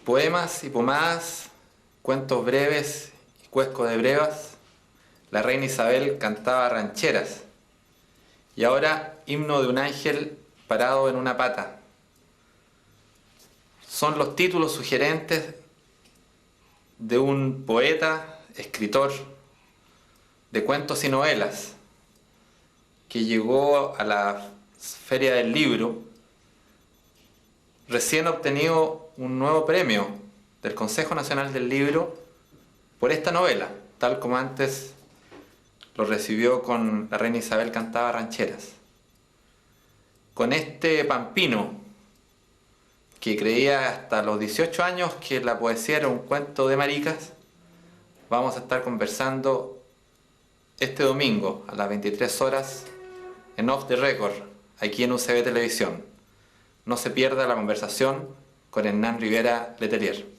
Poemas y pomadas, cuentos breves y cuesco de brevas, la reina Isabel cantaba rancheras, y ahora himno de un ángel parado en una pata. Son los títulos sugerentes de un poeta, escritor de cuentos y novelas, que llegó a la Feria del Libro, recién obtenido un nuevo premio del Consejo Nacional del Libro por esta novela, tal como antes lo recibió con La reina Isabel cantaba rancheras. Con este pampino, que creía hasta los 18 años que la poesía era un cuento de maricas, vamos a estar conversando este domingo a las 23 horas en Off the Record, aquí en UCB Televisión. No se pierda la conversación con Hernán Rivera Letelier.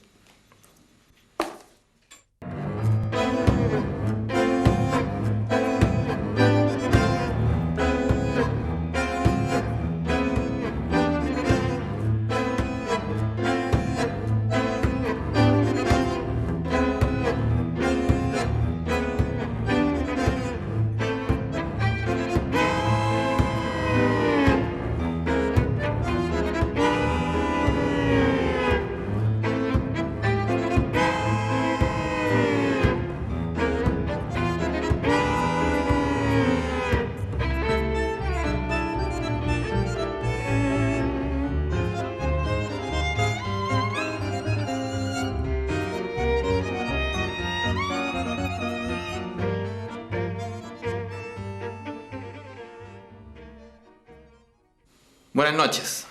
Buenas noches.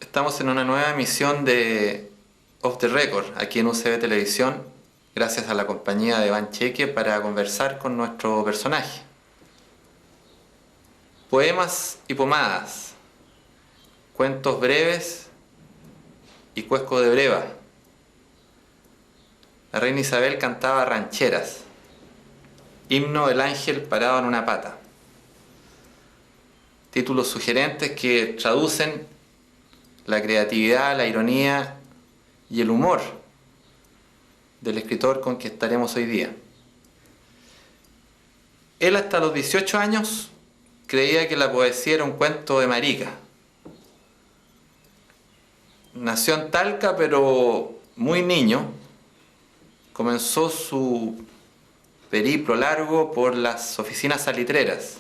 Estamos en una nueva emisión de Off the Record, aquí en UCB Televisión, gracias a la compañía de Iván Cheque para conversar con nuestro personaje. Poemas y pomadas, cuentos breves y cuesco de breva. La reina Isabel cantaba rancheras, himno del ángel parado en una pata. Títulos sugerentes que traducen la creatividad, la ironía y el humor del escritor con que estaremos hoy día. Él hasta los 18 años creía que la poesía era un cuento de marica. Nació en Talca, pero muy niño comenzó su periplo largo por las oficinas salitreras.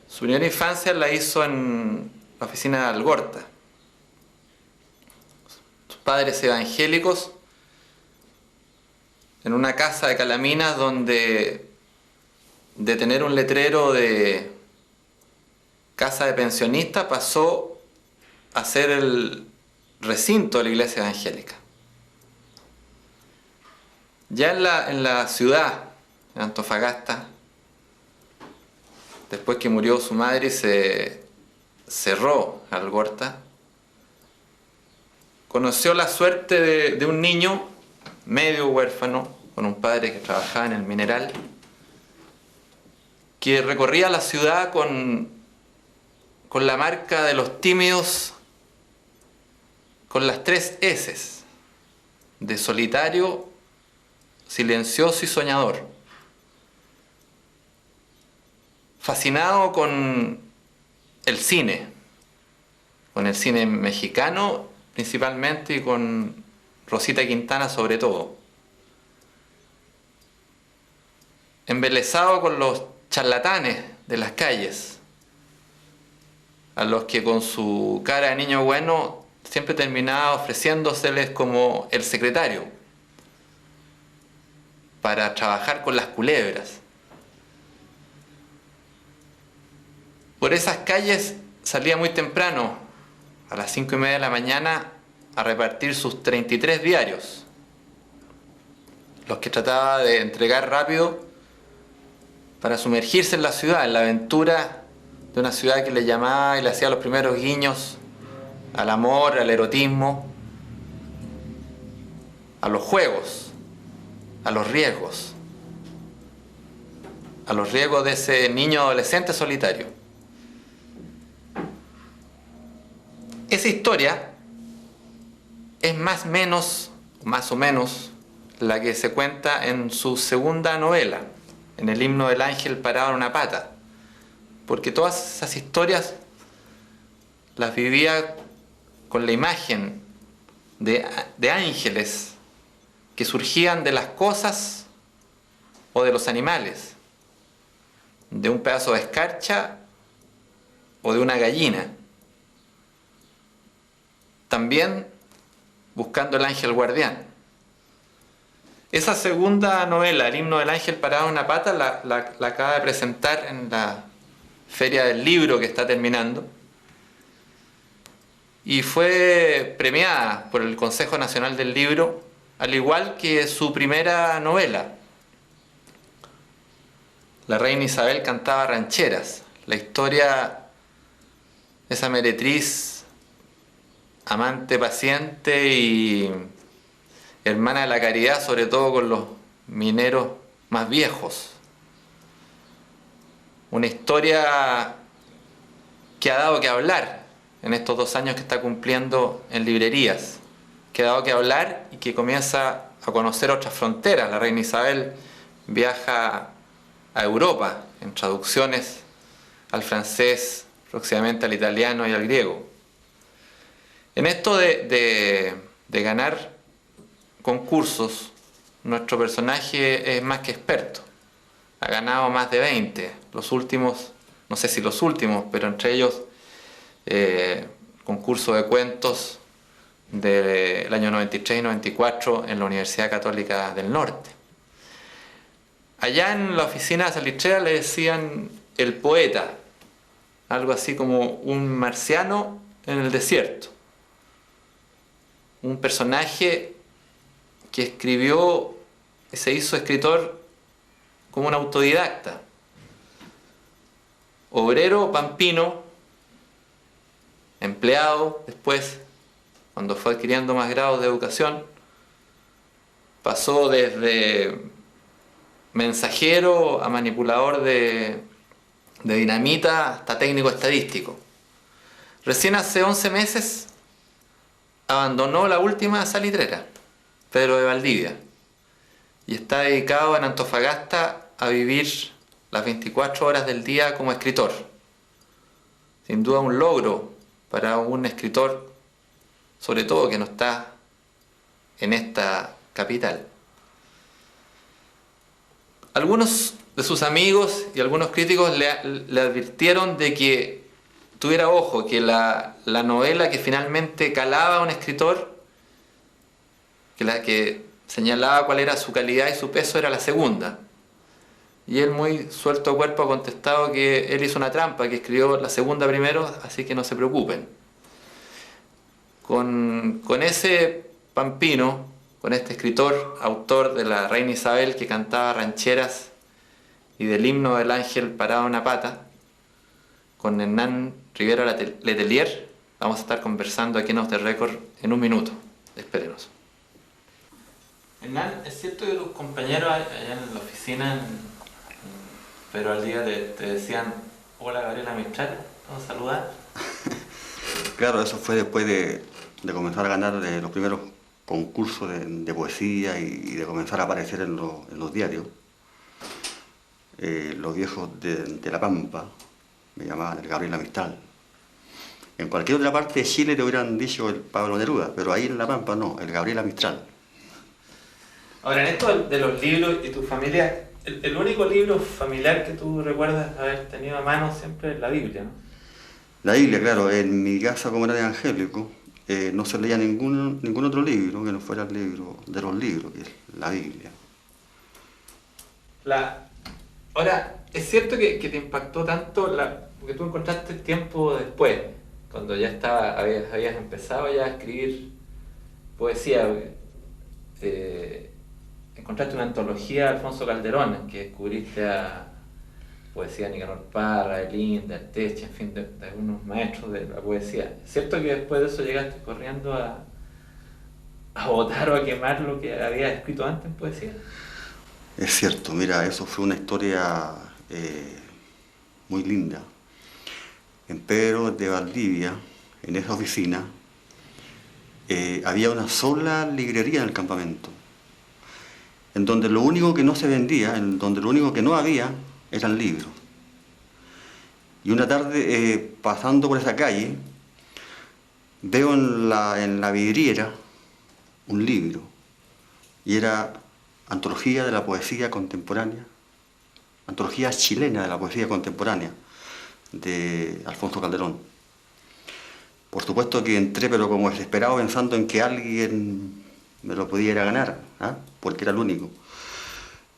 Su primera infancia la hizo en la oficina de Algorta. Sus padres evangélicos, en una casa de Calaminas donde de tener un letrero de casa de pensionistas pasó a ser el recinto de la iglesia evangélica. Ya en la ciudad, en Antofagasta, después que murió su madre y se cerró Algorta, conoció la suerte de un niño medio huérfano, con un padre que trabajaba en el mineral, que recorría la ciudad con la marca de los tímidos, con las 3 S's, de solitario, silencioso y soñador. Fascinado con el cine mexicano principalmente y con Rosita Quintana sobre todo. Embelesado con los charlatanes de las calles, a los que con su cara de niño bueno siempre terminaba ofreciéndoseles como el secretario para trabajar con las culebras. Por esas calles salía muy temprano, a las 5:30 de la mañana, a repartir sus 33 diarios, los que trataba de entregar rápido para sumergirse en la ciudad, en la aventura de una ciudad que le llamaba y le hacía los primeros guiños al amor, al erotismo, a los juegos, a los riesgos de ese niño adolescente solitario. Esa historia es más o menos, la que se cuenta en su segunda novela, en El himno del ángel parado en una pata. Porque todas esas historias las vivía con la imagen de ángeles que surgían de las cosas o de los animales, de un pedazo de escarcha o de una gallina. También buscando el ángel guardián. Esa segunda novela, El himno del ángel parado en una pata, la acaba de presentar en la Feria del Libro que está terminando y fue premiada por el Consejo Nacional del Libro, al igual que su primera novela. La reina Isabel cantaba rancheras, la historia de esa meretriz, amante paciente y hermana de la caridad, sobre todo con los mineros más viejos. Una historia que ha dado que hablar en estos 2 años que está cumpliendo en librerías, que ha dado que hablar y que comienza a conocer otras fronteras. La reina Isabel viaja a Europa en traducciones al francés, próximamente al italiano y al griego. En esto de ganar concursos, nuestro personaje es más que experto. Ha ganado más de 20. Los últimos, no sé si los últimos, pero entre ellos concurso de cuentos del año 93 y 94 en la Universidad Católica del Norte. Allá en la oficina de Salitrera le decían el poeta, algo así como un marciano en el desierto. Un personaje que escribió y se hizo escritor como un autodidacta. Obrero pampino, empleado después, cuando fue adquiriendo más grados de educación, pasó desde mensajero a manipulador de dinamita hasta técnico estadístico. Recién hace 11 meses abandonó la última salitrera, Pedro de Valdivia, y está dedicado en Antofagasta a vivir las 24 horas del día como escritor. Sin duda un logro para un escritor, sobre todo que no está en esta capital. Algunos de sus amigos y algunos críticos le advirtieron de que tuviera ojo, que la novela que finalmente calaba a un escritor, que la que señalaba cuál era su calidad y su peso, era la segunda. Y él, muy suelto de cuerpo, ha contestado que él hizo una trampa, que escribió la segunda primero, así que no se preocupen. Con ese pampino, con este escritor, autor de La reina Isabel, que cantaba rancheras, y del himno del ángel parado en una pata, con Hernán Rivera Letelier, vamos a estar conversando aquí en Off the Record en un minuto. Espérenos. Hernán, ¿es cierto que tus compañeros allá en la oficina, pero al día te decían: hola Gabriela Mistral, ¿vamos a saludar? Claro, eso fue después de comenzar a ganar los primeros concursos de poesía y de comenzar a aparecer en los diarios. Los viejos de La Pampa me llamaban el Gabriela Mistral. En cualquier otra parte de Chile te hubieran dicho el Pablo Neruda, pero ahí en La Pampa no, el Gabriela Mistral. Ahora, en esto de los libros y tu familia, el único libro familiar que tú recuerdas haber tenido a mano siempre es la Biblia, ¿no? La Biblia, claro, en mi casa, como era evangélico, no se leía ningún otro libro que no fuera el libro de los libros, que es la Biblia. Ahora, ¿es cierto que te impactó tanto porque tú encontraste el tiempo después, cuando ya habías empezado ya a escribir poesía? Encontraste una antología de Alfonso Calderón, que descubriste a poesía de Nicanor Parra, de Linda, Arteche, en fin, de algunos maestros de la poesía. ¿Es cierto que después de eso llegaste corriendo a botar o a quemar lo que habías escrito antes en poesía? Es cierto, mira, eso fue una historia muy linda. En Pedro de Valdivia, en esa oficina, había una sola librería en el campamento, en donde lo único que no se vendía, en donde lo único que no había, eran libros. Y una tarde, pasando por esa calle, veo en la vidriera un libro, y era Antología de la Poesía Contemporánea, Antología Chilena de la Poesía Contemporánea, de Alfonso Calderón. Por supuesto que entré, pero como desesperado, pensando en que alguien me lo pudiera ganar, ¿ah? Porque era el único.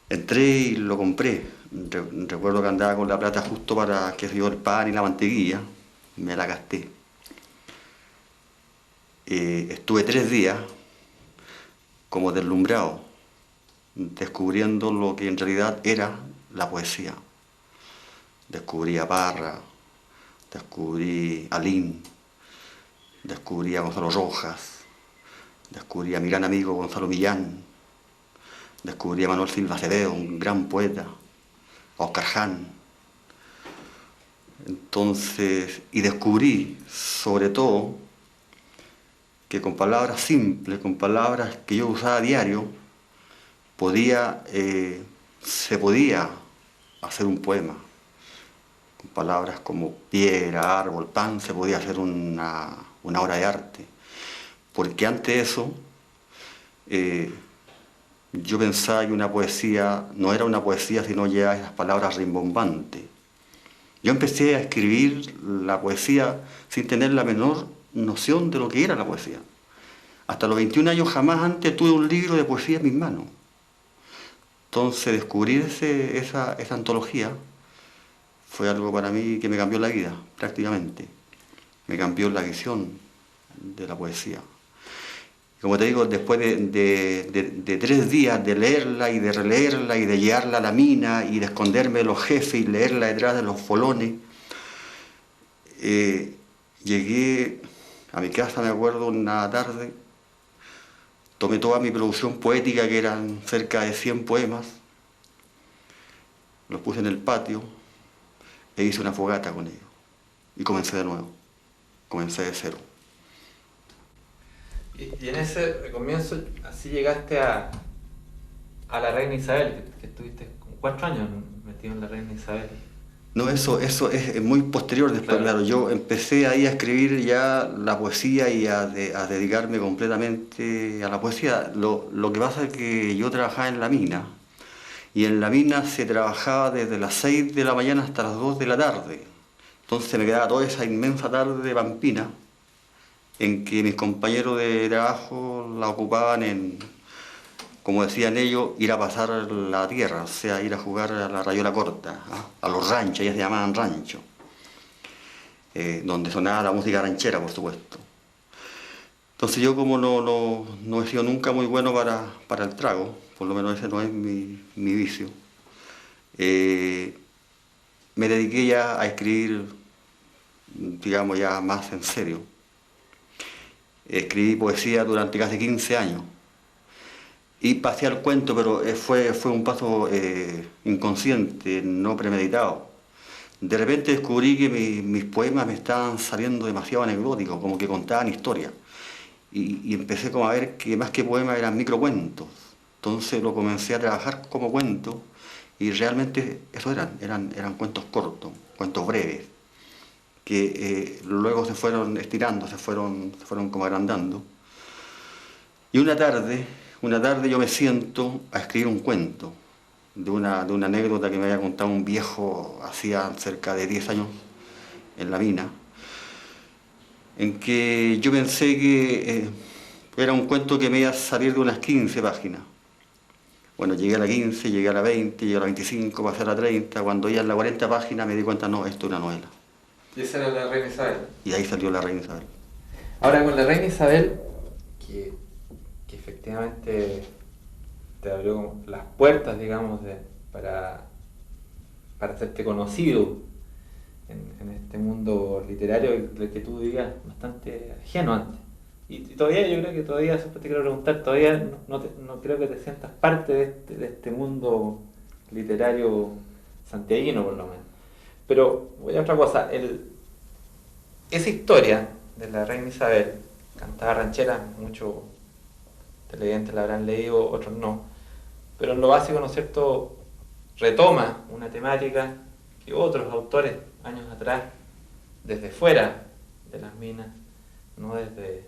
Entré y lo compré. Recuerdo que andaba con la plata justo para, qué sé yo, el pan y la mantequilla. Me la gasté. Estuve 3 días como deslumbrado, descubriendo lo que en realidad era la poesía. Descubrí a Parra, descubrí a Lin, descubrí a Gonzalo Rojas, descubrí a mi gran amigo Gonzalo Millán, descubrí a Manuel Silva Acevedo, un gran poeta, a Oscar Ján. Entonces, y descubrí, sobre todo, que con palabras simples, con palabras que yo usaba a diario, se podía hacer un poema. Con palabras como piedra, árbol, pan, se podía hacer una obra de arte. Porque antes de eso, yo pensaba que una poesía no era una poesía sino ya esas palabras rimbombantes. Yo empecé a escribir la poesía sin tener la menor noción de lo que era la poesía. Hasta los 21 años jamás antes tuve un libro de poesía en mis manos. Entonces descubrir esa antología fue algo para mí que me cambió la vida, prácticamente. Me cambió la visión de la poesía. Como te digo, después de 3 días de leerla y de releerla y de llevarla a la mina y de esconderme de los jefes y leerla detrás de los folones, llegué a mi casa, me acuerdo, una tarde, tomé toda mi producción poética, que eran cerca de 100 poemas, los puse en el patio e hice una fogata con ellos. Y comencé de nuevo, comencé de cero. Y en ese comienzo, así llegaste a la Reina Isabel, que estuviste con 4 años metido en la Reina Isabel. No, eso es muy posterior después, claro. Yo empecé ahí a escribir ya la poesía y a dedicarme completamente a la poesía. Lo que pasa es que yo trabajaba en la mina, y en la mina se trabajaba desde las 6 de la mañana hasta las 2 de la tarde. Entonces me quedaba toda esa inmensa tarde de pampina, en que mis compañeros de trabajo la ocupaban en, como decían ellos, ir a pasar la tierra, o sea, ir a jugar a la rayola corta, ¿ah? A los ranchos, ellos se llamaban ranchos, donde sonaba la música ranchera, por supuesto. Entonces yo, como no he sido nunca muy bueno para el trago, por lo menos ese no es mi vicio, me dediqué ya a escribir, digamos, ya más en serio. Escribí poesía durante casi 15 años. Y pasé al cuento, pero fue un paso inconsciente, no premeditado. De repente descubrí que mis poemas me estaban saliendo demasiado anecdóticos, como que contaban historias. Y empecé como a ver que más que poemas eran microcuentos. Entonces lo comencé a trabajar como cuento, y realmente eso eran cuentos cortos, cuentos breves, que luego se fueron estirando, se fueron como agrandando. Y una tarde yo me siento a escribir un cuento de una anécdota que me había contado un viejo hacía cerca de 10 años en la mina, en que yo pensé que era un cuento que me iba a salir de unas 15 páginas. Bueno, llegué a la 15, llegué a la 20, llegué a la 25, pasé a la 30, cuando ya en la 40 páginas me di cuenta, no, esto es una novela. Y esa era la Reina Isabel. Y ahí salió la Reina Isabel. Ahora, con la Reina Isabel, que efectivamente te abrió las puertas, digamos, para hacerte conocido en este mundo literario del que tú digas bastante ajeno antes. Y todavía, yo creo que todavía, siempre te quiero preguntar, todavía no creo que te sientas parte de este mundo literario santiaguino, por lo menos. Pero voy a otra cosa, esa historia de la Reina Isabel cantaba rancheras, muchos televidentes la habrán leído, otros no. Pero en lo básico, ¿no es cierto?, retoma una temática que otros autores años atrás, desde fuera de las minas, no desde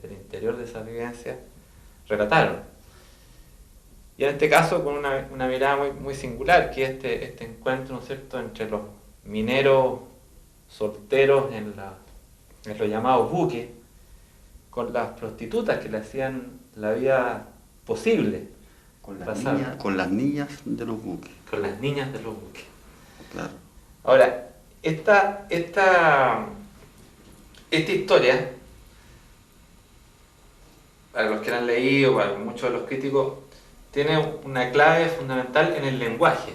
el interior de esas vivencias, relataron. Y en este caso con una mirada muy singular, que es este encuentro, ¿no es cierto?, entre los mineros solteros en los llamados buques, con las prostitutas que le hacían la vida posible. Con las niñas de los buques. Con las niñas de los buques. Claro. Ahora, esta historia, para los que la han leído, para muchos de los críticos, tiene una clave fundamental en el lenguaje.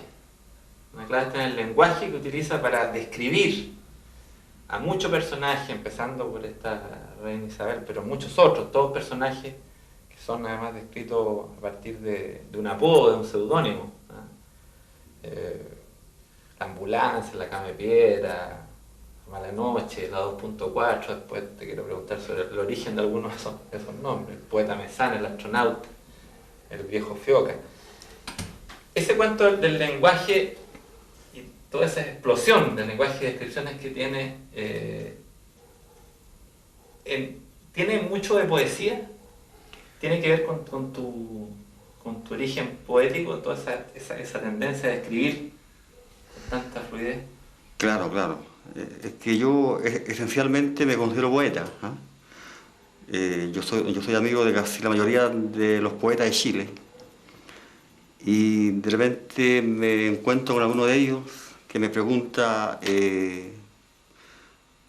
Una clave está en el lenguaje que utiliza para describir a muchos personajes, empezando por esta reina Isabel, pero muchos otros, todos personajes que son además descritos a partir de un apodo, de un seudónimo. La ambulancia, la cama de piedra, Mala Noche, la 2.4, después te quiero preguntar sobre el origen de algunos de esos nombres, el poeta Mesana, el astronauta, el viejo Fioca. Ese cuento del lenguaje y toda esa explosión del lenguaje y descripciones que tiene, tiene mucho de poesía, tiene que ver con tu origen poético, toda esa tendencia de escribir con tanta fluidez. Claro, claro. Es que yo esencialmente me considero poeta. Yo soy amigo de casi la mayoría de los poetas de Chile. Y de repente me encuentro con alguno de ellos que me pregunta ¿qué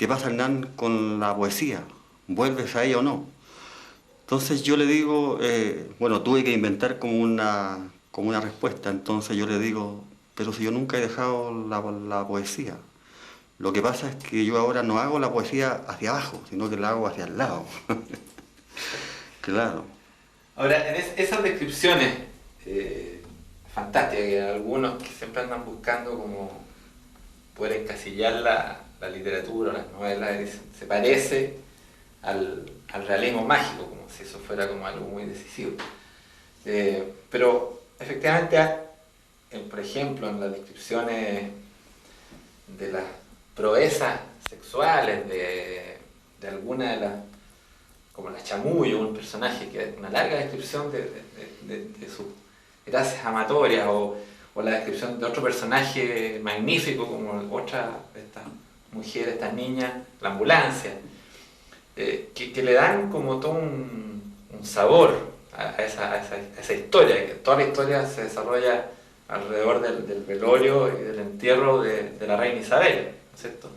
pasa, Hernán, con la poesía? ¿Vuelves a ella o no? Entonces yo le digo, bueno, tuve que inventar como una respuesta. Entonces yo le digo, pero si yo nunca he dejado la poesía. Lo que pasa es que yo ahora no hago la poesía hacia abajo, sino que la hago hacia el lado. Claro. Ahora, en esas descripciones fantásticas, que algunos que siempre andan buscando como poder encasillar la literatura, las novelas, dicen, se parece al realismo mágico, como si eso fuera como algo muy decisivo. Pero efectivamente, por ejemplo, en las descripciones de las proezas sexuales de alguna de las, como la Chamullo, un personaje que es una larga descripción de sus gracias amatorias, o la descripción de otro personaje magnífico como otra de estas mujeres, estas niñas, la ambulancia, que le dan como todo un sabor a esa historia, que toda la historia se desarrolla alrededor del velorio y del entierro de la reina Isabel, ¿no es cierto?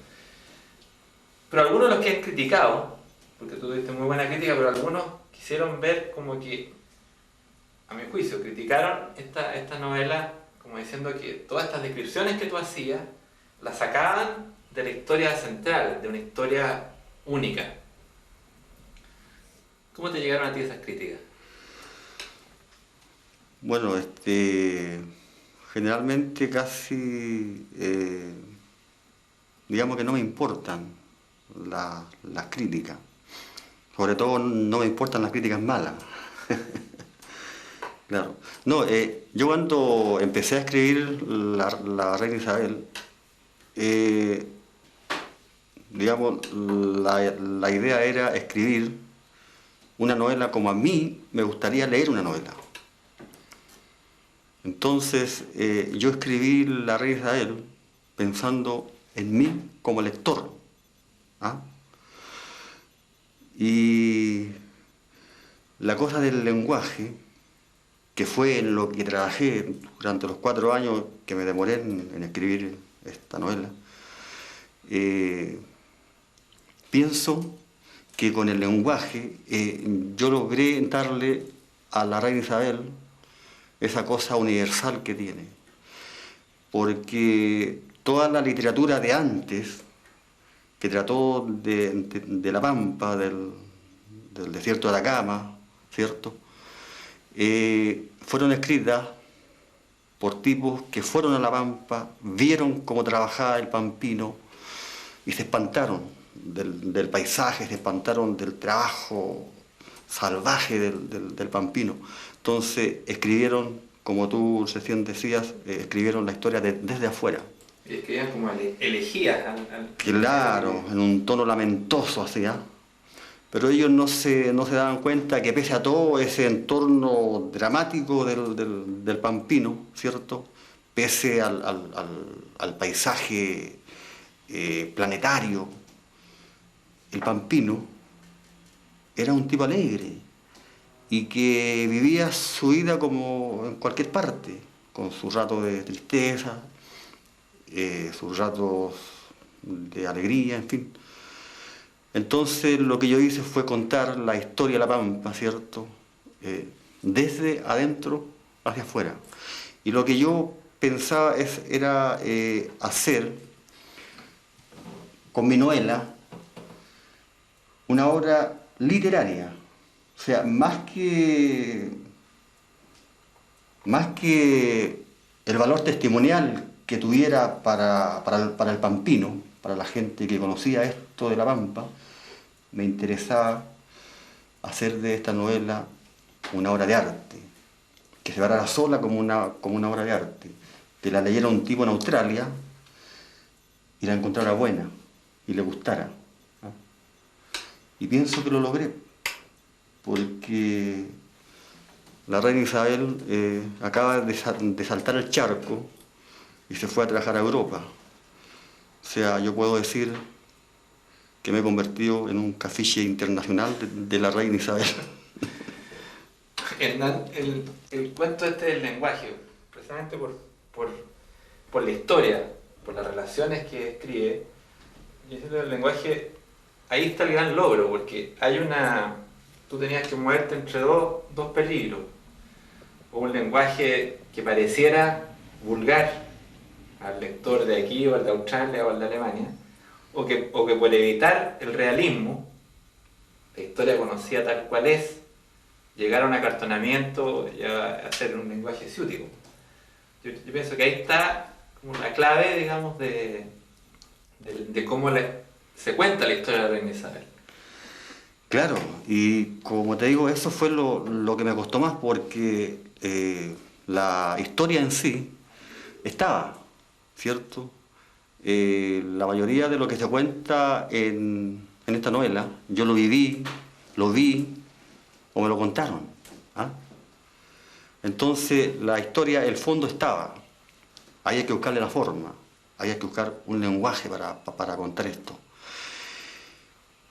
Pero algunos de los que han criticado, porque tú tuviste muy buena crítica, pero algunos quisieron ver como que, a mi juicio, criticaron esta novela como diciendo que todas estas descripciones que tú hacías las sacaban de la historia central, de una historia única. ¿Cómo te llegaron a ti esas críticas? Bueno, generalmente casi, digamos que no me importan las críticas. Sobre todo no me importan las críticas malas. Claro. No, yo cuando empecé a escribir la reina Isabel, digamos, la idea era escribir una novela como a mí me gustaría leer una novela. Entonces, yo escribí La reina Isabel pensando en mí como lector. Y la cosa del lenguaje, que fue en lo que trabajé durante los 4 años que me demoré en escribir esta novela, pienso que con el lenguaje yo logré darle a la reina Isabel esa cosa universal que tiene. Porque toda la literatura de antes, que trató de la pampa, del desierto de Atacama, ¿cierto? Fueron escritas por tipos que fueron a la pampa, vieron cómo trabajaba el pampino y se espantaron. del paisaje, se espantaron del trabajo salvaje del Pampino. Entonces escribieron, como tú recién decías, escribieron la historia desde afuera. Y escribían como elegías Claro, en un tono lamentoso así, ¿ah? Pero ellos no se daban cuenta que pese a todo ese entorno dramático del Pampino, ¿cierto? Pese al paisaje planetario, el Pampino era un tipo alegre y que vivía su vida como en cualquier parte, con sus ratos de tristeza, sus ratos de alegría, en fin. Entonces lo que yo hice fue contar la historia de la Pampa, ¿cierto? Desde adentro hacia afuera. Y lo que yo pensaba era hacer con mi novela una obra literaria. O sea, más que el valor testimonial que tuviera para el pampino, para la gente que conocía esto de la Pampa, me interesaba hacer de esta novela una obra de arte, que se parara sola como una obra de arte, que la leyera un tipo en Australia y la encontrara buena y le gustara, ¿no? Y pienso que lo logré, porque la reina Isabel acaba de saltar el charco y se fue a trabajar a Europa. O sea, yo puedo decir que me he convertido en un cafiche internacional de la reina Isabel. Hernán, el cuento este del lenguaje, precisamente por la historia, por las relaciones que escribe, y el lenguaje, ahí está el gran logro, porque tú tenías que moverte entre dos peligros, o un lenguaje que pareciera vulgar al lector de aquí o al de Australia o al de Alemania, o que por evitar el realismo, la historia conocida tal cual es, llegar a un acartonamiento y a hacer un lenguaje ciútico. Yo pienso que ahí está como la clave, digamos, de cómo se cuenta la historia de la reina Isabel. Claro, y como te digo, eso fue lo que me costó más, porque la historia en sí estaba, ¿cierto? La mayoría de lo que se cuenta en esta novela, yo lo viví, lo vi o me lo contaron, ¿ah? Entonces la historia, el fondo estaba, ahí hay que buscarle la forma, ahí hay que buscar un lenguaje para contar esto.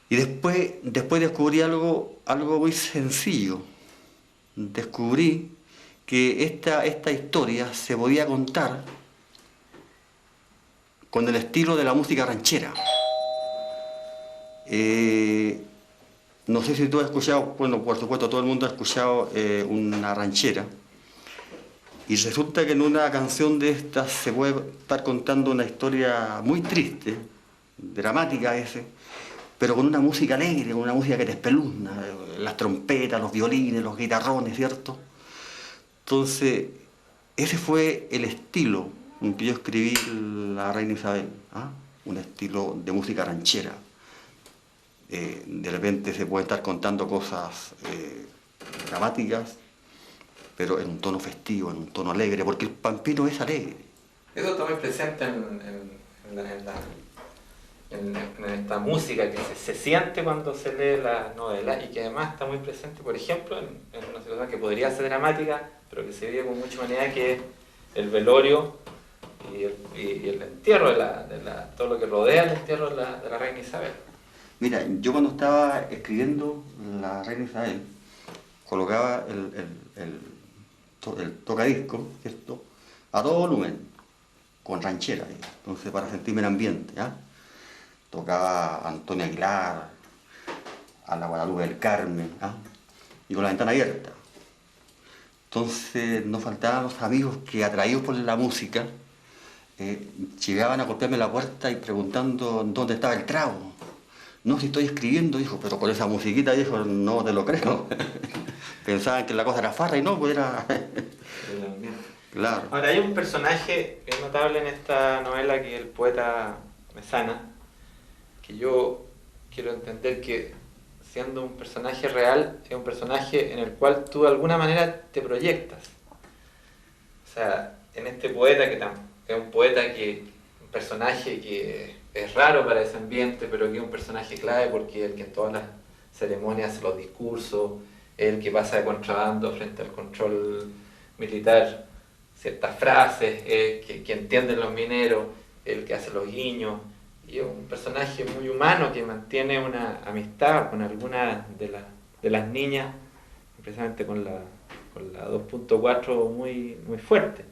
Y después descubrí algo muy sencillo. Descubrí que esta historia se podía contar con el estilo de la música ranchera. No sé si tú has escuchado, bueno, por supuesto todo el mundo ha escuchado una ranchera. Y resulta que en una canción de estas se puede estar contando una historia muy triste, dramática pero con una música alegre, con una música que te espeluzna, las trompetas, los violines, los guitarrones, ¿cierto? Entonces, ese fue el estilo en que yo escribí La Reina Isabel, ¿ah? Un estilo de música ranchera. De repente se puede estar contando cosas dramáticas, pero en un tono festivo, en un tono alegre, porque el pampino es alegre. Eso está muy presente en esta música que se siente cuando se lee la novela, y que además está muy presente, por ejemplo, en una situación que podría ser dramática, pero que se vive con mucha humanidad, que es el velorio y el entierro todo lo que rodea el entierro de la reina Isabel. Mira, yo cuando estaba escribiendo La Reina Isabel, colocaba el tocadisco, ¿cierto?, a todo volumen, con ranchera, entonces para sentirme en ambiente, ¿ya? Tocaba a Antonio Aguilar, a la Guadalupe del Carmen, ¿ah? Y con la ventana abierta. Entonces no faltaban los amigos que, atraídos por la música, llegaban a golpearme la puerta y preguntando dónde estaba el trago. No, si estoy escribiendo, dijo, pero con esa musiquita, dijo, no te lo creo. Pensaban que la cosa era farra y no, pues era... Claro. Ahora, hay un personaje bien notable en esta novela, que es el poeta Mesana, que yo quiero entender que siendo un personaje real, es un personaje en el cual tú de alguna manera te proyectas. O sea, en este poeta es un poeta un personaje que es raro para ese ambiente, pero que es un personaje clave porque es el que en todas las ceremonias hace los discursos, es el que pasa de contrabando frente al control militar ciertas frases, que entienden los mineros, el que hace los guiños, y es un personaje muy humano que mantiene una amistad con algunas de las niñas, precisamente con la 2.4 muy, muy fuerte.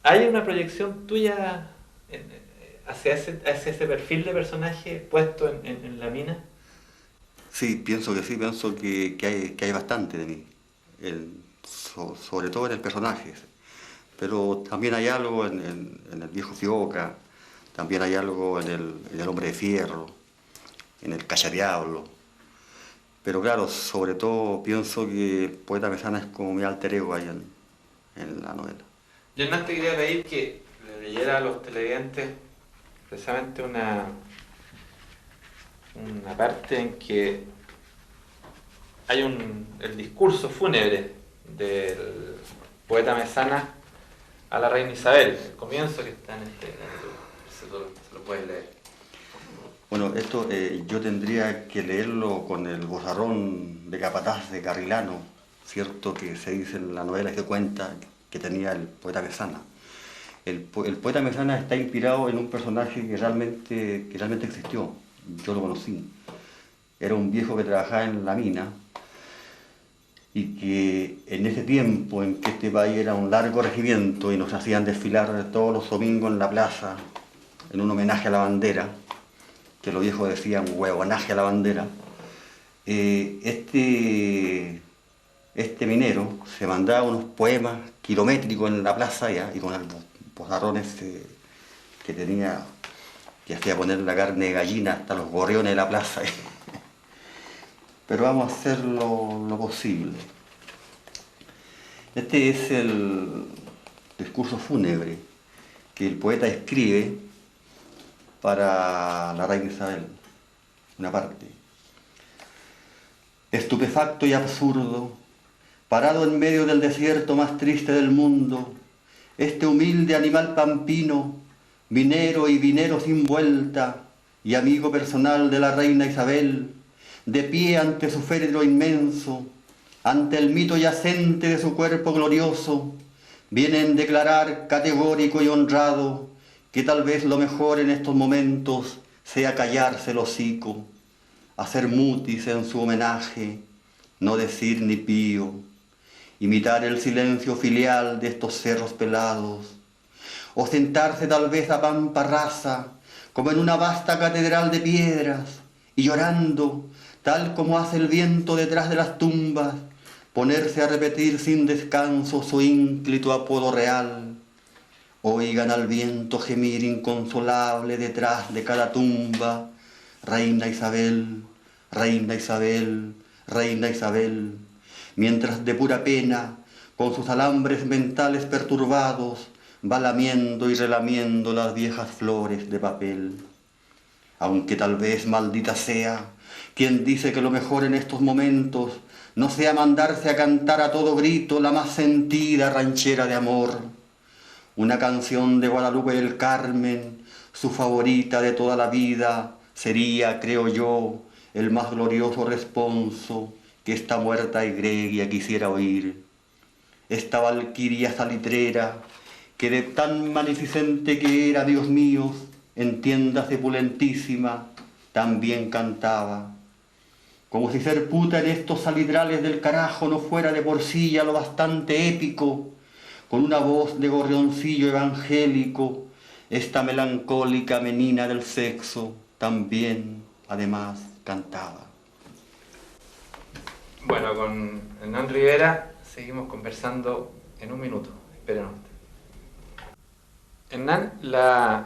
¿Hay una proyección tuya hacia ese perfil de personaje puesto en la mina? Sí, pienso que hay bastante de mí, sobre todo en el personaje, pero también hay algo en el viejo Fioca, también hay algo en el hombre de fierro, en el cachadiablo, pero claro, sobre todo pienso que Poeta Mesana es como mi alter ego ahí en la novela. Yo no te quería pedir que le leyera a los televidentes precisamente una parte en que hay el discurso fúnebre del poeta Mesana a la reina Isabel, el comienzo que está en este capítulo, se lo puedes leer. Bueno, esto yo tendría que leerlo con el bozarrón de capataz de Carrilano, cierto que se dice en la novela y se cuenta que tenía el poeta Mesana. El poeta Mesana está inspirado en un personaje que realmente existió, yo lo conocí. Era un viejo que trabajaba en la mina y que en ese tiempo en que este país era un largo regimiento y nos hacían desfilar todos los domingos en la plaza en un homenaje a la bandera, que los viejos decían huevonaje a la bandera, este minero se mandaba unos poemas kilométricos en la plaza allá y con el bozarrón que tenía, que hacía poner la carne de gallina hasta los gorriones de la plaza. Pero vamos a hacer lo posible. Este es el discurso fúnebre que el poeta escribe para la reina Isabel, una parte. Estupefacto y absurdo, parado en medio del desierto más triste del mundo, este humilde animal pampino, minero y vinero sin vuelta, y amigo personal de la reina Isabel, de pie ante su féretro inmenso, ante el mito yacente de su cuerpo glorioso, viene a declarar categórico y honrado que tal vez lo mejor en estos momentos sea callarse el hocico, hacer mutis en su homenaje, no decir ni pío, imitar el silencio filial de estos cerros pelados, o sentarse tal vez a pampa rasa, como en una vasta catedral de piedras, y llorando, tal como hace el viento detrás de las tumbas, ponerse a repetir sin descanso su ínclito apodo real. Oigan al viento gemir inconsolable detrás de cada tumba, Reina Isabel, Reina Isabel, Reina Isabel, mientras de pura pena, con sus alambres mentales perturbados, va lamiendo y relamiendo las viejas flores de papel. Aunque tal vez maldita sea quien dice que lo mejor en estos momentos no sea mandarse a cantar a todo grito la más sentida ranchera de amor, una canción de Guadalupe del Carmen, su favorita de toda la vida, sería, creo yo, el más glorioso responso que esta muerta egregia quisiera oír. Esta valquiria salitrera, que de tan magnificente que era, Dios míos, en tienda sepulentísima, también cantaba. Como si ser puta en estos salitrales del carajo no fuera de por sí ya lo bastante épico, con una voz de gorrioncillo evangélico, esta melancólica menina del sexo también, además, cantaba. Bueno, con Hernán Rivera seguimos conversando en un minuto. Espérenos. Hernán,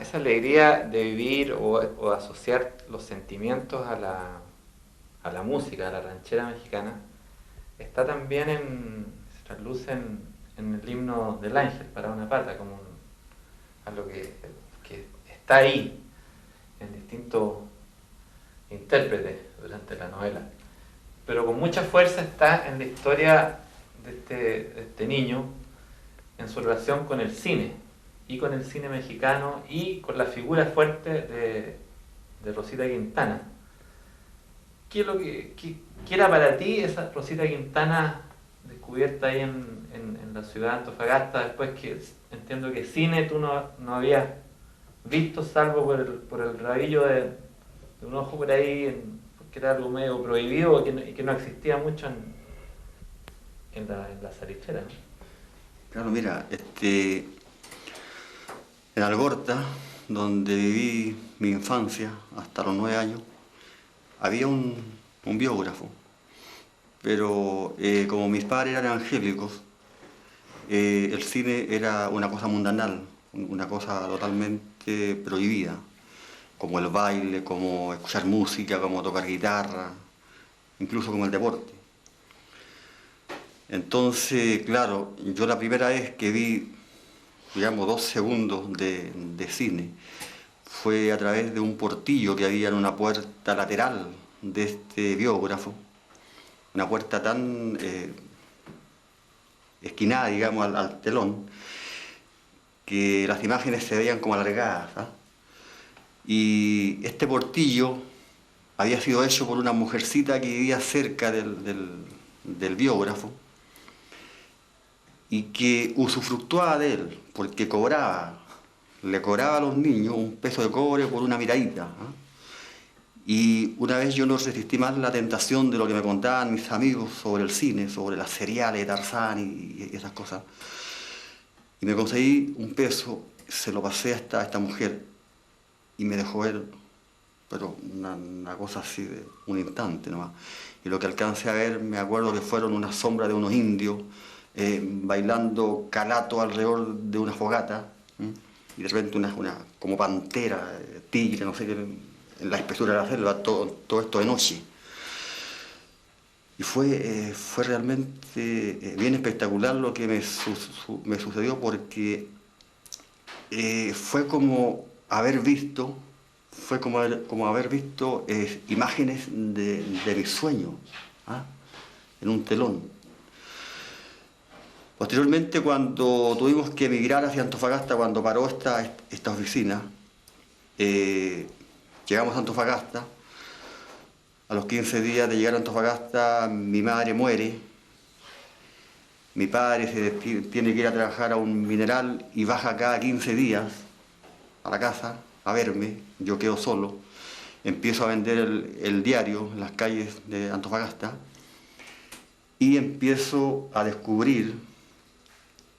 esa alegría de vivir o asociar los sentimientos a la música, a la ranchera mexicana, está también se trasluce en el himno del Ángel para una pata, como algo que está ahí, en distintos intérprete durante la novela. Pero con mucha fuerza está en la historia de este niño, en su relación con el cine, y con el cine mexicano, y con la figura fuerte de Rosita Quintana. ¿Qué es lo qué era para ti esa Rosita Quintana descubierta ahí en la ciudad de Antofagasta, después que entiendo que cine tú no habías visto, salvo por el rabillo de un ojo por ahí, porque era algo medio prohibido y que no existía mucho en la salitrera, ¿no? Claro, mira, en Algorta, donde viví mi infancia hasta los 9 años, había un biógrafo, pero como mis padres eran evangélicos, el cine era una cosa mundanal, una cosa totalmente prohibida, como el baile, como escuchar música, como tocar guitarra, incluso como el deporte. Entonces, claro, yo la primera vez que vi, digamos, 2 segundos de cine fue a través de un portillo que había en una puerta lateral de este biógrafo, una puerta tan esquinada, digamos, al telón, que las imágenes se veían como alargadas, ¿ah? Y este portillo había sido hecho por una mujercita que vivía cerca del biógrafo y que usufructuaba de él, porque le cobraba a los niños un peso de cobre por una miradita, ¿ah? Y una vez yo no resistí más la tentación de lo que me contaban mis amigos sobre el cine, sobre las seriales de Tarzán y esas cosas. Y me conseguí un peso, se lo pasé a esta mujer y me dejó ver, pero una cosa así de un instante nomás. Y lo que alcancé a ver, me acuerdo que fueron una sombra de unos indios bailando calato alrededor de una fogata, ¿m? Y de repente una como pantera, tigre, no sé qué, en la espesura de la selva, todo esto de noche. Y fue realmente bien espectacular lo que me sucedió, porque fue como haber visto, imágenes de mis sueños, ¿ah? En un telón. Posteriormente, cuando tuvimos que emigrar hacia Antofagasta, cuando paró esta oficina, llegamos a Antofagasta. A los 15 días de llegar a Antofagasta, mi madre muere, mi padre tiene que ir a trabajar a un mineral y baja cada 15 días a la casa a verme, yo quedo solo, empiezo a vender el diario en las calles de Antofagasta y empiezo a descubrir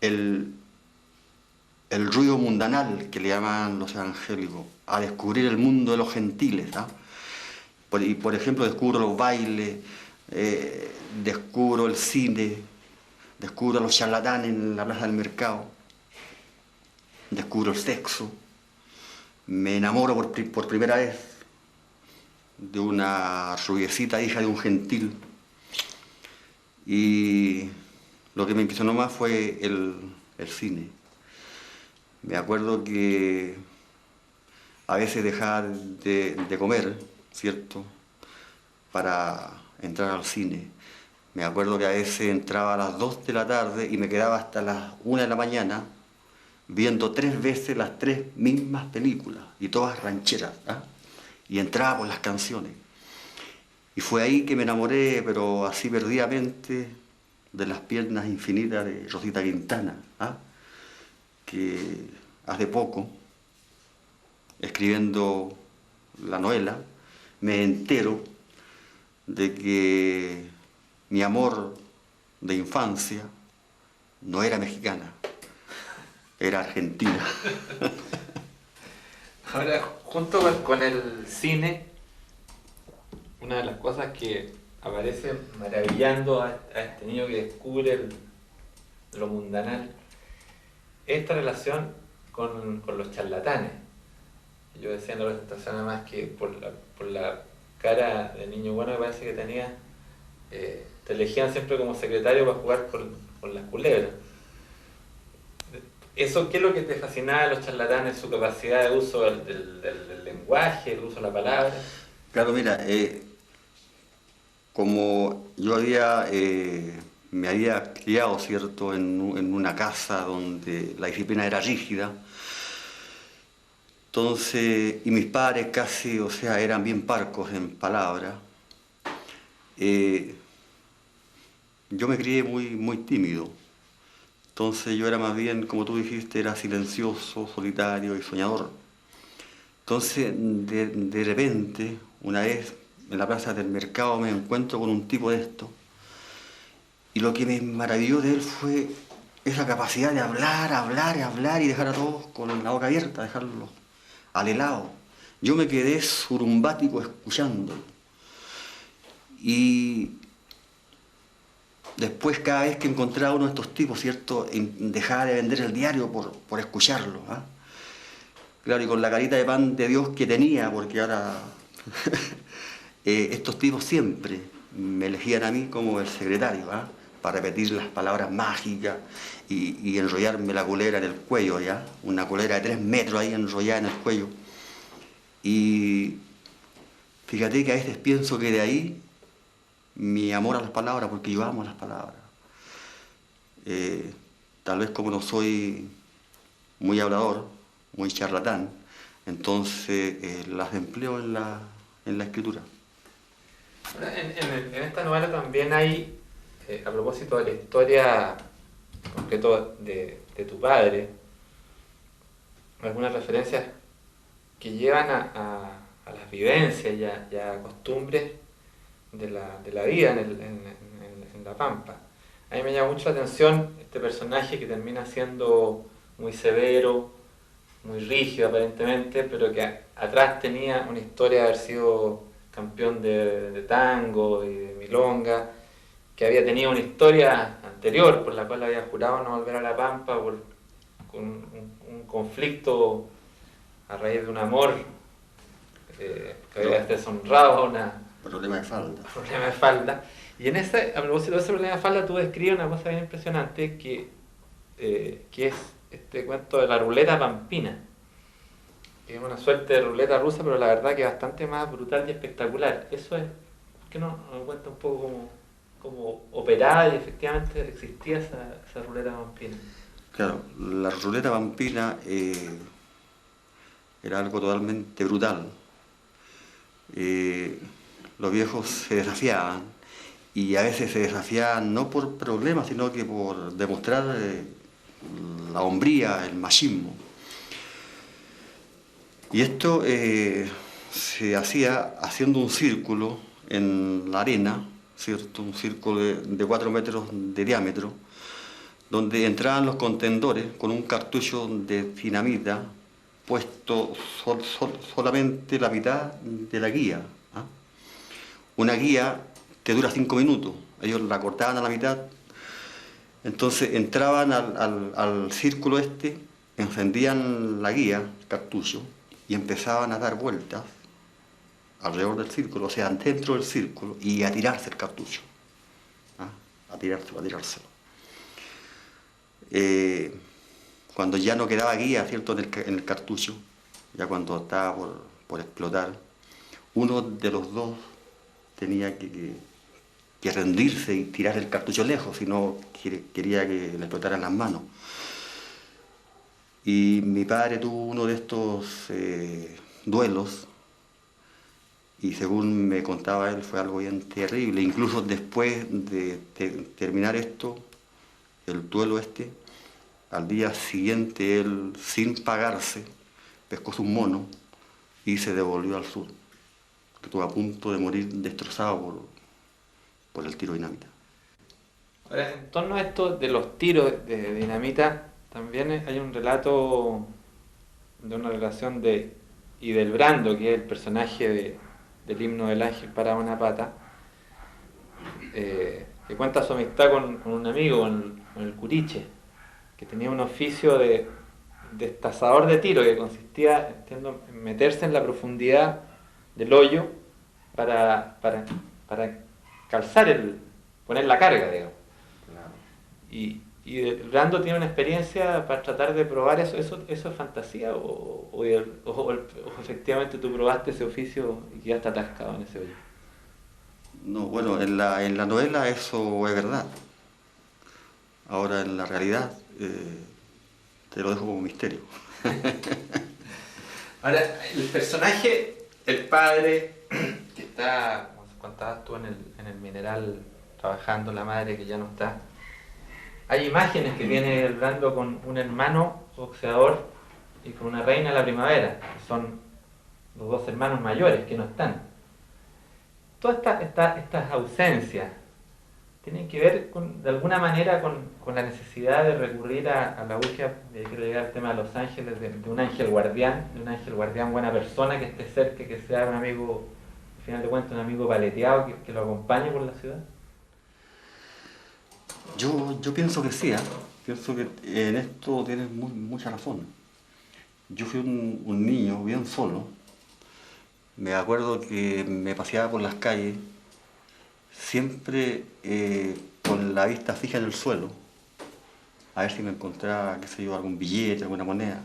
el ruido mundanal que le llaman los evangélicos, a descubrir el mundo de los gentiles, ¿ah? Y por ejemplo descubro los bailes, descubro el cine, descubro a los charlatanes en la plaza del mercado, descubro el sexo, me enamoro por primera vez de una rubiecita hija de un gentil, y lo que me impresionó más fue el cine. Me acuerdo que a veces dejaba de comer, ¿cierto?, para entrar al cine. Me acuerdo que a veces entraba a las 2 de la tarde y me quedaba hasta las 1 de la mañana viendo 3 veces las 3 mismas películas, y todas rancheras, ¿ah? Y entraba por las canciones. Y fue ahí que me enamoré, pero así perdidamente, de las piernas infinitas de Rosita Quintana, ¿ah? Que hace poco, escribiendo la novela, me entero de que mi amor de infancia no era mexicana, era argentina. Ahora, junto con el cine, una de las cosas que aparece maravillando a este niño que descubre lo mundanal, esta relación con los charlatanes. Yo decía en la presentación además que por la cara de niño bueno que parece que tenía, te elegían siempre como secretario para jugar con las culebras. Eso, ¿qué es lo que te fascinaba de los charlatanes? Su capacidad de uso del lenguaje, el uso de la palabra. Claro, mira, como yo me había criado, ¿cierto?, en una casa donde la disciplina era rígida, entonces, y mis padres casi, o sea, eran bien parcos en palabras, eh, yo me crié muy tímido. Entonces yo era más bien, como tú dijiste, era silencioso, solitario y soñador. Entonces, de repente, una vez en la plaza del mercado me encuentro con un tipo de esto, y lo que me maravilló de él fue esa capacidad de hablar y dejar a todos con la boca abierta, dejarlos al helado. Yo me quedé surumbático escuchando. Y después, cada vez que encontraba uno de estos tipos, ¿cierto?, dejaba de vender el diario por escucharlo. ¿Ah? Claro, y con la carita de pan de Dios que tenía, porque ahora estos tipos siempre me elegían a mí como el secretario, ¿ah? Para repetir las palabras mágicas y enrollarme la culera en el cuello, ¿ya? Una culera de 3 metros ahí enrollada en el cuello. Y fíjate que a veces pienso que de ahí mi amor a las palabras, porque yo amo las palabras. Tal vez como no soy muy hablador, muy charlatán, entonces las empleo en la escritura. Ahora, en esta novela también hay, a propósito de la historia en concreto de tu padre, algunas referencias que llevan a las vivencias y a costumbres de la vida en La Pampa. A mí me llama mucho la atención este personaje que termina siendo muy severo, muy rígido aparentemente, pero que atrás tenía una historia de haber sido campeón de tango y de milonga, que había tenido una historia anterior por la cual había jurado no volver a La Pampa con un conflicto a raíz de un amor que había deshonrado a una Problema de falda. problema de falda. Y a propósito de ese problema de falda, tú describes una cosa bien impresionante que es este cuento de la ruleta pampina. Que es una suerte de ruleta rusa, pero la verdad que es bastante más brutal y espectacular. Eso es, ¿por qué no me cuenta un poco cómo operaba y efectivamente existía esa ruleta pampina? Claro, la ruleta pampina era algo totalmente brutal. Los viejos se desafiaban y a veces se desafiaban no por problemas, sino que por demostrar la hombría, el machismo. Y esto se hacía haciendo un círculo en la arena, ¿cierto? Un círculo de 4 metros de diámetro, donde entraban los contendores con un cartucho de dinamita puesto solamente la mitad de la guía. ¿Ah? Una guía te dura 5 minutos, ellos la cortaban a la mitad, entonces entraban al círculo este, encendían la guía, el cartucho, y empezaban a dar vueltas alrededor del círculo, o sea, dentro del círculo, y a tirarse el cartucho. ¿Ah? A tirárselo. Cuando ya no quedaba guía, ¿cierto?, en el cartucho, ya cuando estaba por explotar, uno de los dos tenía que rendirse y tirar el cartucho lejos, si no quería que le explotaran las manos. Y mi padre tuvo uno de estos duelos, y según me contaba él, fue algo bien terrible. Incluso después de terminar esto, el duelo este, al día siguiente él, sin pagarse, pescó su mono y se devolvió al sur. Estuvo a punto de morir destrozado por el tiro de dinamita. Ahora, en torno a esto de los tiros de dinamita, también hay un relato de una relación de Hildebrando, que es el personaje del himno del ángel para una pata, que cuenta su amistad con un amigo, con el Curiche, que tenía un oficio de destazador de tiro, que consistía, entiendo, en meterse en la profundidad del hoyo para calzar poner la carga, digamos. Claro. Y ¿Y Brando tiene una experiencia para tratar de probar eso? ¿Eso es fantasía o efectivamente tú probaste ese oficio y quedaste atascado en ese hoyo? No, bueno, en la novela eso es verdad. Ahora en la realidad te lo dejo como misterio. Ahora, el personaje, el padre, que está, como contabas tú, en el mineral trabajando, la madre que ya no está. Hay imágenes que tiene el Brando con un hermano boxeador y con una reina de la primavera, que son los dos hermanos mayores que no están. Todas estas ausencias tienen que ver de alguna manera con la necesidad de recurrir a la búsqueda, de quiero llegar al tema de los ángeles, de un ángel guardián buena persona que esté cerca, que sea un amigo, al final de cuentas un amigo paleteado que lo acompañe por la ciudad. Yo pienso que sí, ¿eh? Pienso que en esto tienes mucha razón. Yo fui un niño bien solo. Me acuerdo que me paseaba por las calles, siempre con la vista fija en el suelo, a ver si me encontraba, qué sé yo, algún billete, alguna moneda.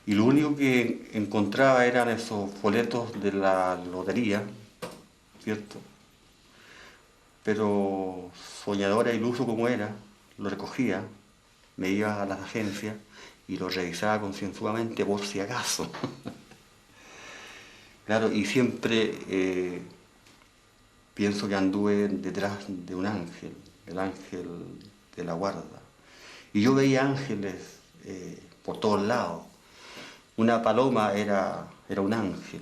Y lo único que encontraba eran esos boletos de la lotería, ¿cierto? Pero soñadora e iluso como era, lo recogía, me iba a las agencias y lo revisaba concienzudamente por si acaso. Claro, y siempre pienso que anduve detrás de un ángel, el ángel de la guarda. Y yo veía ángeles por todos lados. Una paloma era un ángel.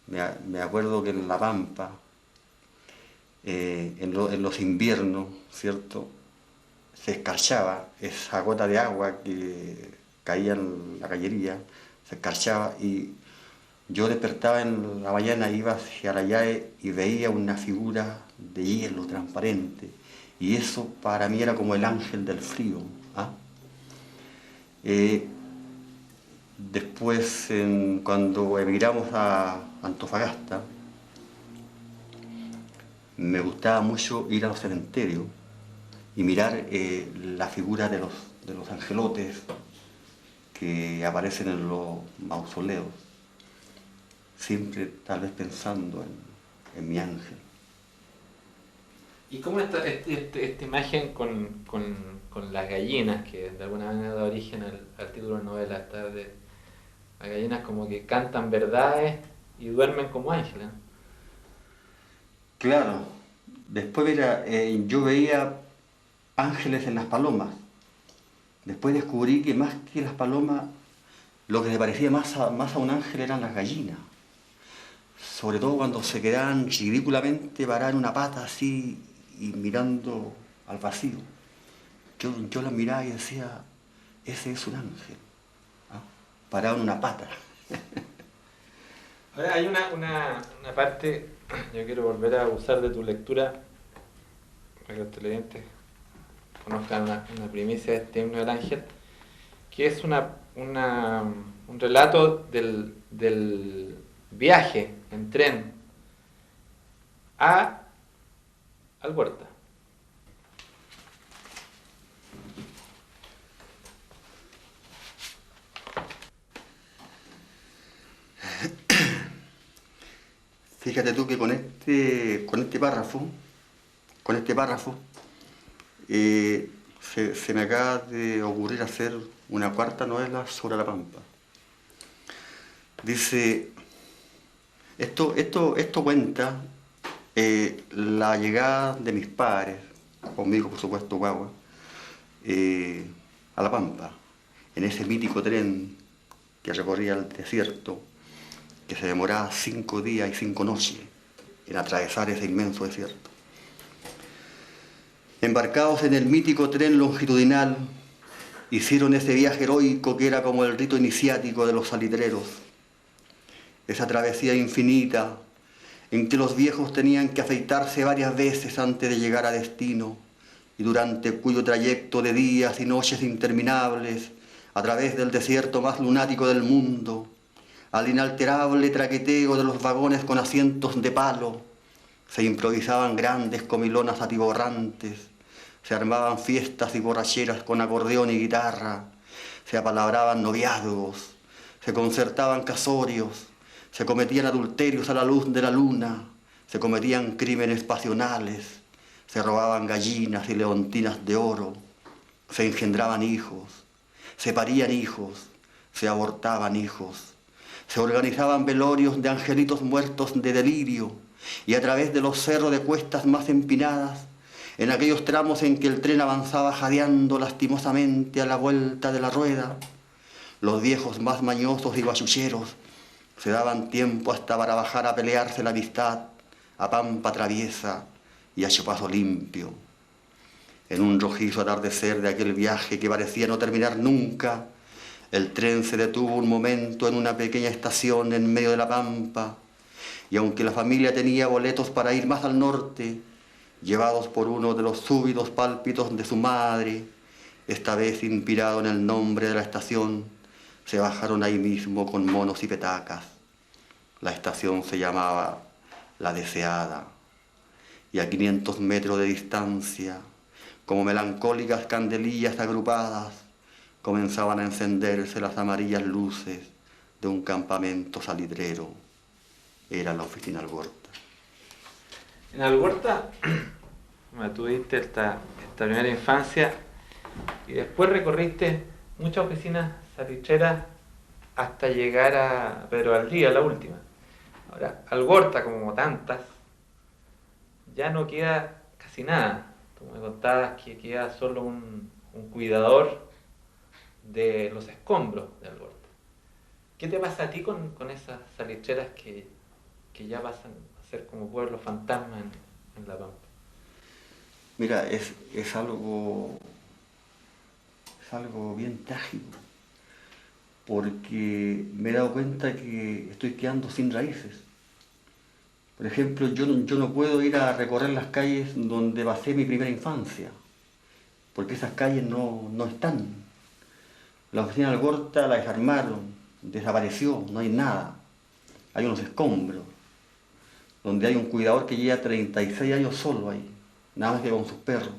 Me acuerdo que en La Pampa, en los inviernos, ¿cierto?, se escarchaba esa gota de agua que caía en la cañería, se escarchaba y yo despertaba en la mañana, iba hacia la llave y veía una figura de hielo transparente y eso para mí era como el ángel del frío. ¿Ah? Después, cuando emigramos a Antofagasta, me gustaba mucho ir a los cementerios y mirar la figura de los angelotes que aparecen en los mausoleos, siempre tal vez pensando en mi ángel. ¿Y cómo esta imagen con las gallinas, que de alguna manera da origen al título de novela, las gallinas como que cantan verdades y duermen como ángeles? Claro, después mira, yo veía ángeles en las palomas. Después descubrí que más que las palomas, lo que se parecía más a un ángel eran las gallinas. Sobre todo cuando se quedaban ridículamente paradas en una pata así y mirando al vacío. Yo las miraba y decía, ese es un ángel, ¿ah? Parado en una pata. Ahora hay una parte, yo quiero volver a usar de tu lectura para que los televidentes conozcan una primicia de este himno del ángel, que es un relato del viaje en tren a Alhuerta. Fíjate tú que con este párrafo, se me acaba de ocurrir hacer una cuarta novela sobre La Pampa. Dice, esto cuenta la llegada de mis padres, conmigo por supuesto guagua, a La Pampa, en ese mítico tren que recorría el desierto, que se demoraba 5 días y 5 noches en atravesar ese inmenso desierto. Embarcados en el mítico tren longitudinal, hicieron ese viaje heroico que era como el rito iniciático de los salitreros. Esa travesía infinita en que los viejos tenían que afeitarse varias veces antes de llegar a destino y durante cuyo trayecto de días y noches interminables a través del desierto más lunático del mundo, al inalterable traqueteo de los vagones con asientos de palo, se improvisaban grandes comilonas atiborrantes, Se armaban fiestas y borracheras con acordeón y guitarra, se apalabraban noviazgos, se concertaban casorios, se cometían adulterios a la luz de la luna, se cometían crímenes pasionales, se robaban gallinas y leontinas de oro, se engendraban hijos, se parían hijos, se abortaban hijos, se organizaban velorios de angelitos muertos de delirio, y a través de los cerros de cuestas más empinadas, en aquellos tramos en que el tren avanzaba jadeando lastimosamente a la vuelta de la rueda, los viejos más mañosos y bachucheros se daban tiempo hasta para bajar a pelearse la amistad a pampa traviesa y a chupazo limpio. En un rojizo atardecer de aquel viaje que parecía no terminar nunca, el tren se detuvo un momento en una pequeña estación en medio de la pampa, y aunque la familia tenía boletos para ir más al norte, llevados por uno de los súbitos pálpitos de su madre, esta vez inspirado en el nombre de la estación, se bajaron ahí mismo con monos y petacas. La estación se llamaba La Deseada, y a 500 metros de distancia, como melancólicas candelillas agrupadas, comenzaban a encenderse las amarillas luces de un campamento salitrero. Era la oficina Algorta. En Algorta tuviste esta primera infancia y después recorriste muchas oficinas salitreras hasta llegar a Pedro Valdivia, la última. Ahora, Algorta, como tantas, ya no queda casi nada. Tú me contabas que queda solo un cuidador de los escombros de Algorta. ¿Qué te pasa a ti con esas salitreras que ya pasan a ser como pueblos fantasmas en La Pampa? Mira, es algo bien trágico, porque me he dado cuenta que estoy quedando sin raíces. Por ejemplo, yo no puedo ir a recorrer las calles donde pasé mi primera infancia, porque esas calles no están. La oficina Algorta la desarmaron, desapareció, no hay nada. Hay unos escombros, donde hay un cuidador que lleva 36 años solo ahí, nada más que con sus perros.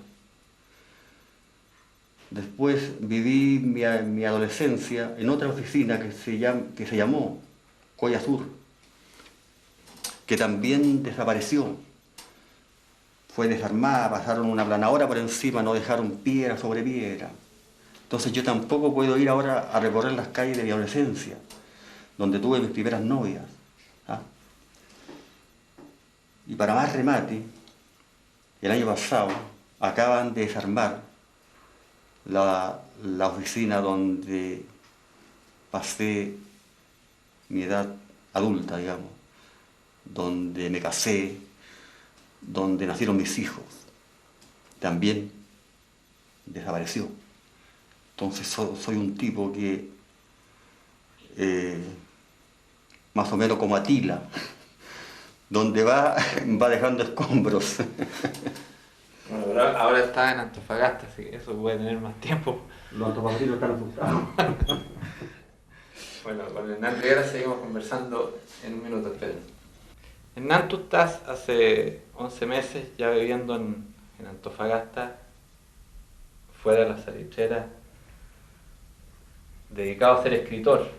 Después viví mi adolescencia en otra oficina que se llamó Coya Sur, que también desapareció. Fue desarmada, pasaron una planadora por encima, no dejaron piedra sobre piedra. Entonces yo tampoco puedo ir ahora a recorrer las calles de mi adolescencia, donde tuve mis primeras novias. ¿Ah? Y para más remate, el año pasado acaban de desarmar la oficina donde pasé mi edad adulta, digamos, donde me casé, donde nacieron mis hijos. También desapareció. Entonces soy un tipo que, más o menos como Atila, donde va dejando escombros. Bueno, pero ahora está en Antofagasta, así que eso puede tener más tiempo. Los antofagastinos están asustados. Bueno, con Hernán Rivera seguimos conversando en un minuto, esperen. Hernán, tú estás hace 11 meses ya viviendo en Antofagasta, fuera de la salitrera, dedicado a ser escritor.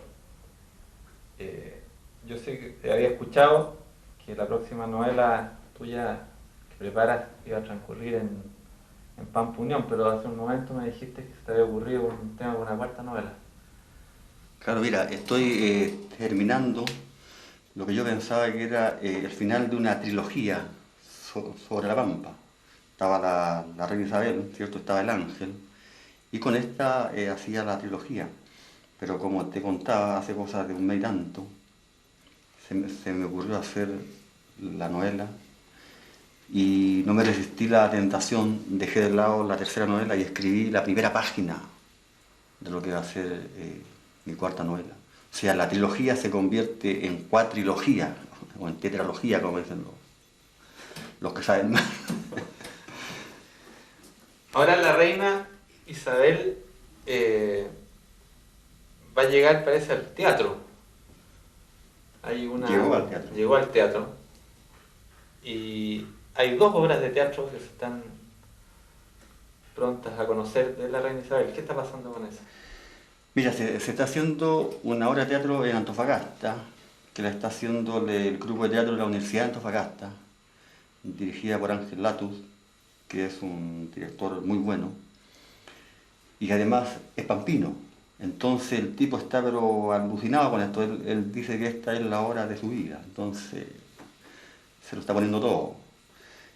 Yo sé que te había escuchado que la próxima novela tuya que preparas iba a transcurrir en Pampa Unión, pero hace un momento me dijiste que se te había ocurrido un tema con una cuarta novela. Claro, mira, estoy terminando lo que yo pensaba que era el final de una trilogía sobre La Pampa. Estaba la reina Isabel, ¿cierto? Estaba el ángel, y con esta hacía la trilogía. Pero como te contaba hace cosas de un mes y tanto, se me ocurrió hacer la novela y no me resistí la tentación, dejé de lado la tercera novela y escribí la primera página de lo que va a ser mi cuarta novela. O sea, la trilogía se convierte en cuatrilogía, o en tetralogía, como dicen los que saben más. Ahora la reina Isabel va a llegar, parece, al teatro. Llegó al teatro. Y hay 2 obras de teatro que se están prontas a conocer de la reina Isabel. ¿Qué está pasando con eso? Mira, se está haciendo una obra de teatro en Antofagasta, que la está haciendo el grupo de teatro de la Universidad de Antofagasta, dirigida por Ángel Latus, que es un director muy bueno, y que además es pampino. Entonces el tipo está pero alucinado con esto, él dice que esta es la hora de su vida, entonces se lo está poniendo todo.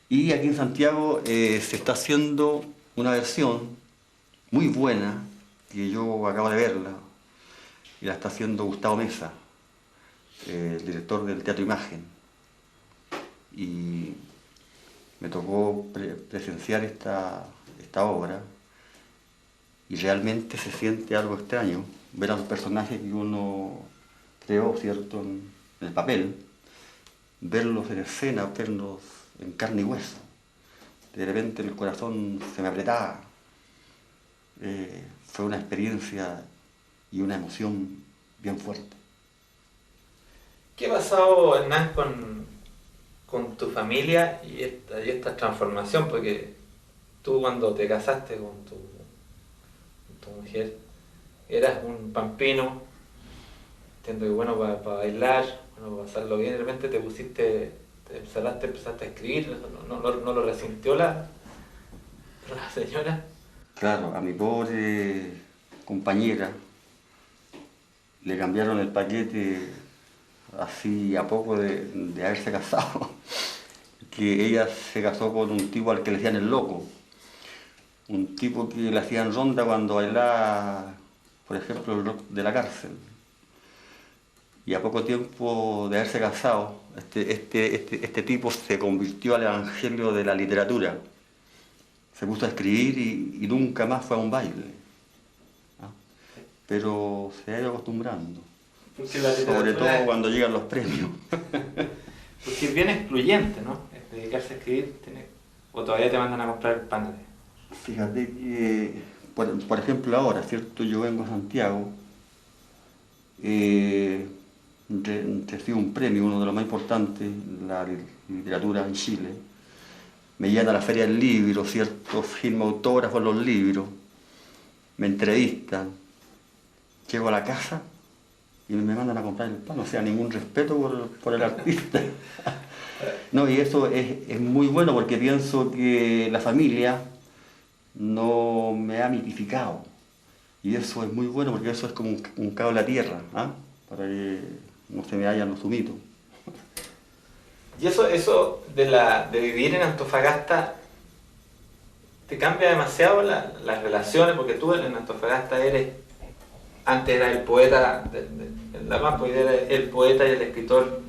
Y aquí en Santiago se está haciendo una versión muy buena, que yo acabo de verla, y la está haciendo Gustavo Mesa, el director del Teatro Imagen. Y me tocó presenciar esta obra, y realmente se siente algo extraño ver a los personajes que uno creó, ¿cierto?, en el papel, verlos en escena, verlos en carne y hueso. De repente el corazón se me apretaba. Fue una experiencia y una emoción bien fuerte. ¿Qué ha pasado, Hernán, con tu familia y esta transformación? Porque tú, cuando te casaste con tu mujer, eras un pampino, entiendo que bueno para bailar, bueno, para pasarlo bien, de repente te empezaste a escribir. ¿No lo resintió la señora? Claro, a mi pobre compañera le cambiaron el paquete así a poco de haberse casado, que ella se casó con un tipo al que le decían el loco, un tipo que le hacían ronda cuando bailaba, por ejemplo, el rock de la cárcel. Y a poco tiempo de haberse casado, este tipo se convirtió al evangelio de la literatura. Se puso a escribir y nunca más fue a un baile. ¿Ah? Pero se ha ido acostumbrando. Sobre todo cuando llegan los premios. Porque es bien excluyente, ¿no? Dedicarse a escribir, o todavía te mandan a comprar el pan. Fíjate que, por ejemplo, ahora, ¿cierto? Yo vengo a Santiago, recibo un premio, uno de los más importantes, la literatura en Chile. Me llevan a la Feria del Libro, ¿cierto? Firmo autógrafos en los libros, me entrevistan, llego a la casa y me mandan a comprar el pan, o sea, ningún respeto por el artista. No, y eso es muy bueno, porque pienso que la familia no me ha mitificado. Y eso es muy bueno, porque eso es como un cable a tierra, ¿ah? Para que no se me vayan los humitos. Y eso de vivir en Antofagasta, ¿te cambia demasiado las relaciones? Porque tú en Antofagasta antes era el poeta de La Pampa, hoy era el poeta y el escritor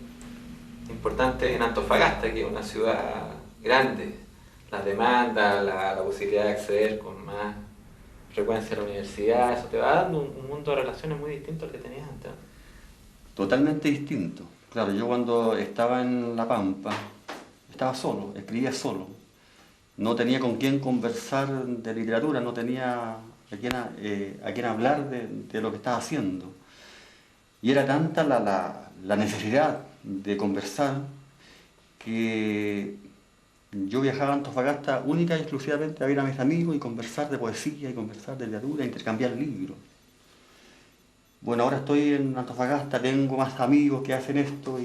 importante en Antofagasta, que es una ciudad grande. Las demandas, la posibilidad de acceder con más frecuencia a la universidad, eso te va dando un mundo de relaciones muy distinto al que tenías antes, ¿no? Totalmente distinto. Claro, yo cuando estaba en La Pampa, estaba solo, escribía solo. No tenía con quién conversar de literatura, no tenía a quién hablar de lo que estaba haciendo. Y era tanta la necesidad de conversar que yo viajaba a Antofagasta única y exclusivamente a ver a mis amigos y conversar de poesía y conversar de literatura, intercambiar libros. Bueno, ahora estoy en Antofagasta, tengo más amigos que hacen esto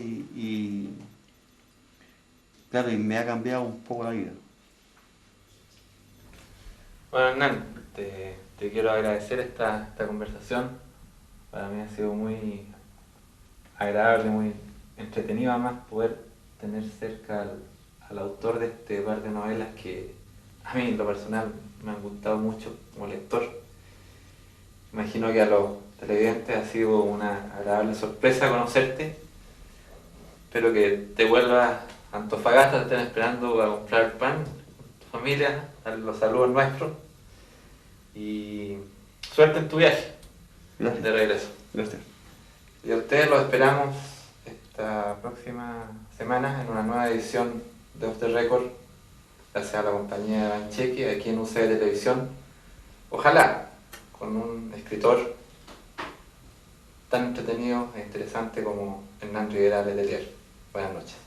claro, y me ha cambiado un poco la vida. Bueno, Hernán, te quiero agradecer esta conversación. Para mí ha sido muy agradable, muy entretenido además poder tener cerca al autor de este par de novelas que a mí en lo personal me han gustado mucho como lector. Imagino que a los televidentes ha sido una agradable sorpresa conocerte. Espero que te vuelvas a Antofagasta, te estén esperando a comprar pan, tu familia, dar los saludos nuestros y suerte en tu viaje. Gracias. De regreso. Gracias. Y a ustedes los esperamos esta próxima semana en una nueva edición de Off the Record, gracias a la compañía de Bancheque, aquí en UCB Televisión. Ojalá con un escritor tan entretenido e interesante como Hernán Rivera Letelier. Buenas noches.